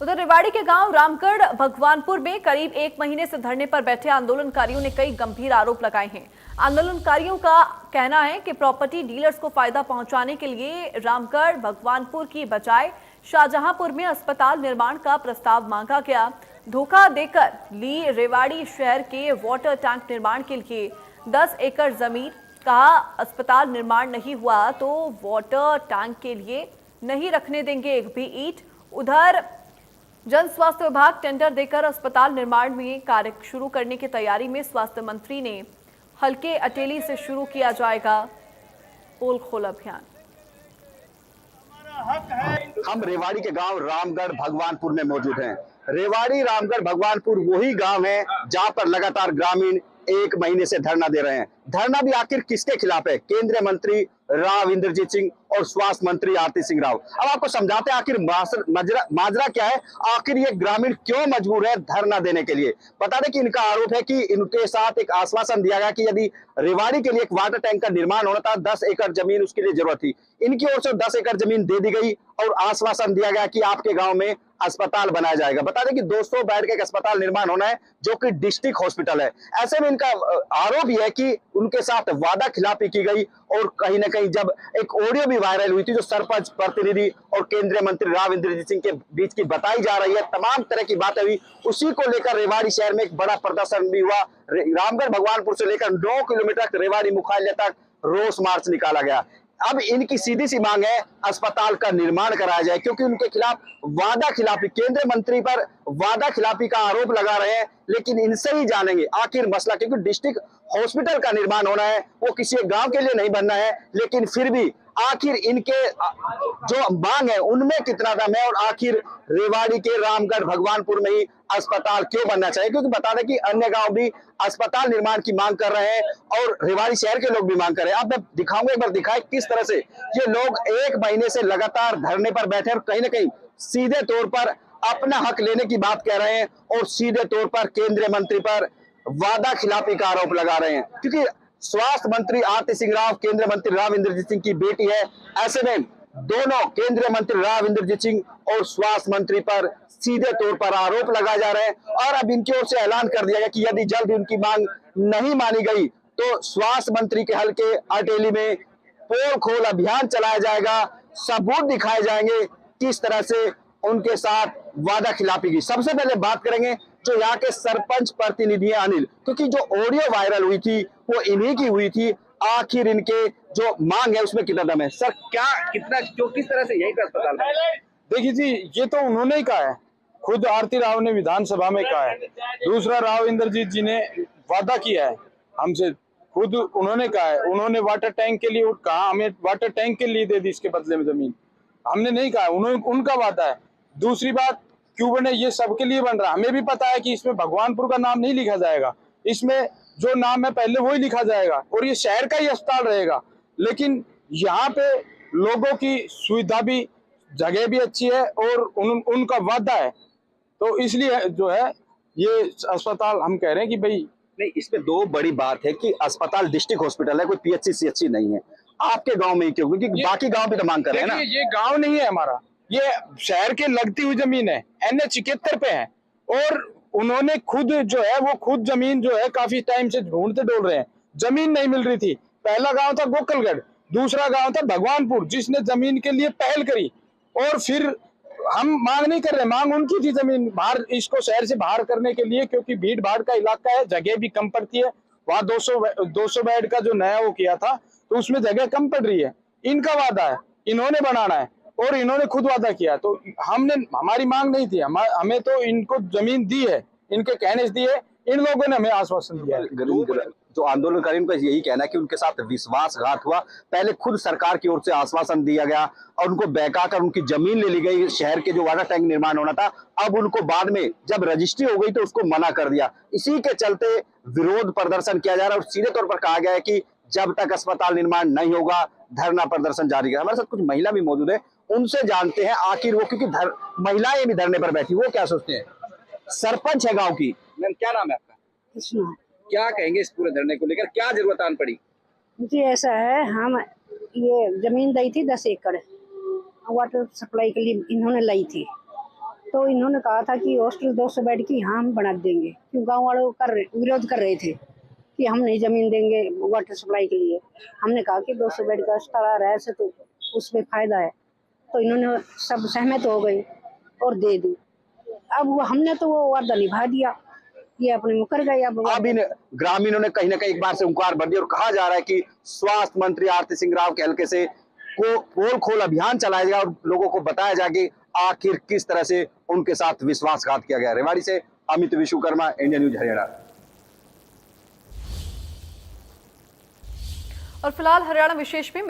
उधर रेवाड़ी के गांव रामगढ़ भगवानपुर में करीब 1 महीने से धरने पर बैठे आंदोलनकारियों ने कई गंभीर आरोप लगाए हैं। आंदोलनकारियों का कहना है कि प्रॉपर्टी डीलर्स को फायदा पहुंचाने के लिए रामगढ़ भगवानपुर की बजाय शाहजहांपुर में अस्पताल निर्माण का प्रस्ताव मांगा गया। धोखा देकर ली रेवाड़ी शहर के वाटर टैंक निर्माण के लिए 10 एकड़ जमीन, कहा अस्पताल निर्माण नहीं हुआ तो वाटर टैंक के लिए नहीं रखने देंगे एक भी ईंट। उधर जन स्वास्थ्य विभाग टेंडर देकर अस्पताल निर्माण में कार्य शुरू करने की तैयारी में। स्वास्थ्य मंत्री ने हल्के अटेली से शुरू किया जाएगा पोल खोल अभियान। हम रेवाड़ी के गांव रामगढ़ भगवानपुर में मौजूद हैं। रेवाड़ी रामगढ़ भगवानपुर वही गांव है जहां पर लगातार ग्रामीण 1 महीने से धरना दे रहे हैं। धरना भी आखिर किसके खिलाफ है? केंद्रीय मंत्री राव इंद्रजीत सिंह और स्वास्थ्य मंत्री आरती सिंह राव। अब आपको समझाते हैं आखिर माजरा क्या है, आखिर ये ग्रामीण क्यों मजबूर है धरना देने के लिए। बता दें कि इनका आरोप है कि इनके साथ एक आश्वासन दिया गया कि यदि रेवाड़ी के लिए एक वाटर टैंक का निर्माण होना था, 10 एकड़ जमीन उसके लिए जरूरत थी। इनकी ओर से 10 एकड़ जमीन दे दी गई और आश्वासन दिया गया कि आपके गांव में अस्पताल बनाया जाएगा। बता दें कि 200 बेड का एक अस्पताल निर्माण होना है जो कि डिस्ट्रिक्ट हॉस्पिटल है। ऐसे में इनका आरोप यह है कि उनके साथ वादा खिलाफी की गई और कहीं ना कहीं जब एक ऑडियो भी वायरल हुई थी जो सरपंच प्रतिनिधि और केंद्रीय मंत्री राव इंद्रजीत सिंह के बीच की बताई जा रही है, तमाम तरह की बातें हुई। उसी को लेकर रेवाड़ी शहर में एक बड़ा प्रदर्शन भी हुआ। रामगढ़ भगवानपुर से लेकर 9 किलोमीटर तक रेवाड़ी मुख्यालय तक रोष मार्च निकाला गया। अब इनकी सीधी सी मांग है अस्पताल का निर्माण कराया जाए, क्योंकि उनके खिलाफ वादा खिलाफी, केंद्रीय मंत्री पर वादा खिलाफी का आरोप लगा रहे हैं। लेकिन इनसे ही जानेंगे आखिर मसला, क्योंकि डिस्ट्रिक्ट हॉस्पिटल का निर्माण होना है, वो किसी गांव के लिए नहीं बनना है। लेकिन फिर भी आखिर इनके जो मांग है उनमें कितना दम है और आखिर रेवाड़ी के रामगढ़ भगवानपुर में ही अस्पताल क्यों बनना चाहिए? क्योंकि बता दें कि अन्य गांव भी अस्पताल निर्माण की मांग कर रहे हैं और रेवाड़ी शहर के लोग भी मांग कर रहे हैं। अब मैं दिखाऊंगा, एक बार दिखाएं किस तरह से ये लोग 1 महीने से लगातार धरने पर बैठे और कहीं ना कहीं सीधे तौर पर अपना हक लेने की बात कह रहे हैं और सीधे तौर पर केंद्रीय मंत्री पर वादा खिलाफी का आरोप लगा रहे हैं। क्योंकि स्वास्थ्य मंत्री आरती सिंह राव केंद्रीय मंत्री राव इंद्रजीत सिंह की बेटी है। ऐसे में दोनों केंद्रीय मंत्री राव इंद्रजीत सिंह और स्वास्थ्य मंत्री पर सीधे तौर पर आरोप लगाए जा रहे हैं और अब इनकी ओर से ऐलान कर दिया गया कि यदि जल्द उनकी मांग नहीं मानी गई तो स्वास्थ्य मंत्री के हल्के अटेली में पोल खोल अभियान चलाया जाएगा। सबूत दिखाए जाएंगे किस तरह से उनके साथ वादा खिलाफी की। सबसे पहले बात करेंगे जो यहाँ के सरपंच प्रतिनिधि हैं अनिल, क्योंकि जो ऑडियो वायरल हुई थी वो इन्हीं की हुई थी। आखिर इनके जो मांग है उसमें कितना दम है? सर क्या कितना जो किस तरह से यही का अस्पताल? देखिए जी, ये तो उन्होंने ही कहा है, खुद आरती राव ने विधानसभा में कहा है। दूसरा राव इंद्रजीत जी ने वादा किया है हमसे, खुद उन्होंने कहा है, उन्होंने वाटर टैंक के लिए कहा, हमें वाटर टैंक के लिए दे दी इसके बदले में जमीन। हमने नहीं कहा, उनका वादा है। दूसरी बात, क्यों बने ये सबके लिए बन रहा है। हमें भी पता है कि इसमें भगवानपुर का नाम नहीं लिखा जाएगा, इसमें जो नाम है पहले वही लिखा जाएगा और ये शहर का ही अस्पताल रहेगा। लेकिन यहाँ पे लोगों की सुविधा भी, जगह भी अच्छी है और उनका वादा है, तो इसलिए जो है ये अस्पताल हम कह रहे हैं कि भाई नहीं। इसमें 2 बड़ी बात है कि अस्पताल डिस्ट्रिक्ट हॉस्पिटल है, कोई पीएचसी सीएचसी नहीं है। आपके गांव में ही क्यों? क्योंकि बाकी गांव भी तो मांग कर रहे हैं ना। ये गांव नहीं है हमारा, ये शहर के लगती हुई जमीन है, NH 71 पे है। और उन्होंने खुद जो है वो खुद जमीन जो है काफी टाइम से ढूंढते डोल रहे हैं, जमीन नहीं मिल रही थी। पहला गांव था गोकलगढ़, दूसरा गांव था भगवानपुर जिसने जमीन के लिए पहल करी। और फिर हम मांग नहीं कर रहे, मांग उनकी थी जमीन बाहर, इसको शहर से बाहर करने के लिए, क्योंकि भीड़ भाड़ का इलाका है, जगह भी कम पड़ती है। वहां 200 बेड का जो नया वो किया था तो उसमें जगह कम पड़ रही है। इनका वादा है, इन्होंने बनाना है और इन्होंने खुद वादा किया, तो हमारी मांग नहीं थी। हमें तो इनको जमीन दी है, इनके कहने से दी है, इन लोगों ने हमें आश्वासन दिया है। जो आंदोलनकारी उनका यही कहना है कि उनके साथ विश्वासघात हुआ। पहले खुद सरकार की ओर से आश्वासन दिया गया और उनको बहकाकर उनकी जमीन ले ली गई, शहर के जो वाटर टैंक निर्माण होना था। अब उनको बाद में जब रजिस्ट्री हो गई तो उसको मना कर दिया। इसी के चलते विरोध प्रदर्शन किया जा रहा है और सीधे तौर पर कहा गया है कि जब तक अस्पताल निर्माण नहीं होगा धरना प्रदर्शन जारी रहेगा। हमारे साथ कुछ महिला भी मौजूद है, उनसे जानते हैं आखिर वो, क्योंकि महिलाएं भी धरने पर बैठी, वो क्या सोचते हैं। सरपंच है गाँव की, मैम क्या नाम है आपका? क्या कहेंगे इस पूरे धरने को लेकर, क्या जरूरत आन पड़ी? जी ऐसा है, हम ये जमीन दी थी 10 एकड़ वाटर सप्लाई के लिए इन्होंने ली थी, तो इन्होंने कहा था कि हॉस्टल 200 बेड की यहाँ हम बना देंगे, क्यों गांव वालों विरोध कर रहे थे कि हम नहीं जमीन देंगे वाटर सप्लाई के लिए। हमने कहा कि 200 बेड का अस्पताल है ऐसे तो उसमें फायदा है, तो इन्होंने सब सहमत हो गए और दे दी। अब वो हमने तो वो वादा निभा दिया, ये अपने मुकर गए। अब इन ग्रामीणों ने कहीं ना कहीं एक बार से हुंकार भर दिया और कहा जा रहा है कि स्वास्थ्य मंत्री आरती सिंह राव के हल्के से पोल खोल अभियान चलाया जाएगा और लोगों को बताया जाएगा कि आखिर किस तरह से उनके साथ विश्वासघात किया गया। रेवाड़ी से अमित विश्वकर्मा, इंडिया न्यूज हरियाणा। और फिलहाल हरियाणा विशेष में